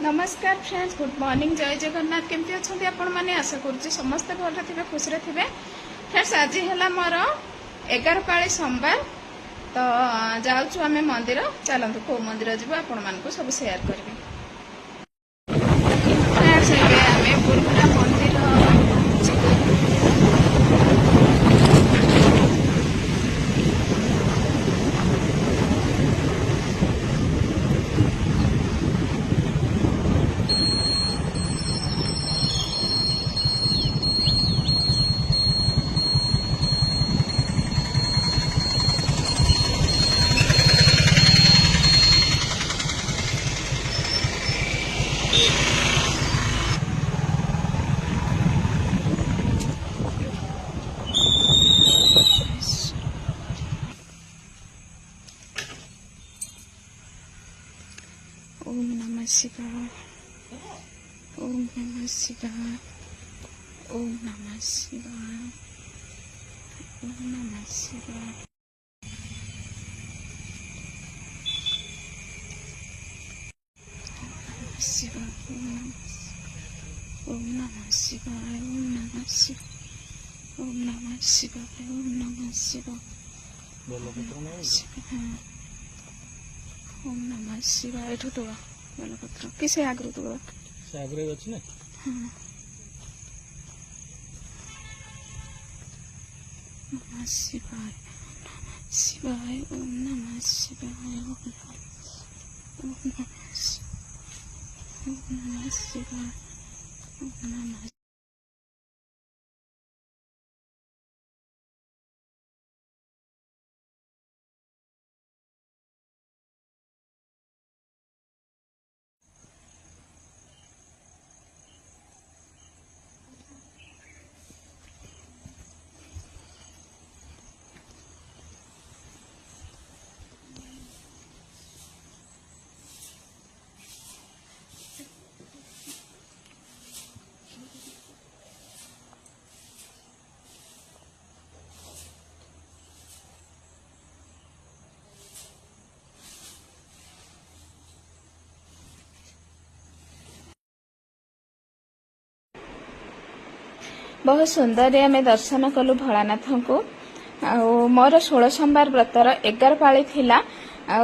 नमस्कार friends, good morning, जय जगन्नाथ। केमती अच्छा आपण मैंने आशा करुच्ची समस्ते भल थे, खुशी थे। फ्रेंड्स, आज है मोर 11 पाली सोमवार। तो जाऊँ आम मंदिर, चलतु कौ मंदिर जीव आपण मानक सब शेयर करी। फ्रेंड्स, आम बुरुगुड़ा मंदिर ओम नमः शिवाय, ओम नमः शिवाय, ओम नमः शिवाय, ओम नमः शिवाय। ओम नमः शिवाय, ओम नमः शिवाय, ओम नमः शिवाय, ओम नमः शिवाय, ओम नमः शिवाय। एठू तो बेलपत्र किसे आगु तो से आगरे अछि ना। नमः शिवाय, शिवाय, ओम नमः शिवाय, ओम नमः शिवाय, ओम नमः। बहुत सुंदर आम दर्शन कलु भोलानाथ को। मोर 16 सोमवार व्रतर 11 पाली थिला।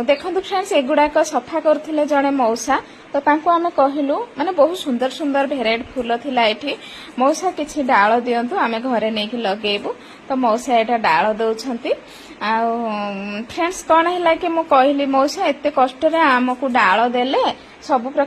देखु फ्रेंड्स, एगुड़ाक सफा करथिले जड़े मौसा। तो तांको आमे कहिलु माने बहुत सुंदर सुंदर भेराइट फूल थिला एठी। मौसा किछि डाळ दियंतु, आमे घरे नेकी लगेबु। तो मौसा एटा डाळ दउछंती। आ फ्रेंड्स, कोन हैला कि मु कहिली मौसा एते कष्ट रे आमको डाळ देले सब प्रकार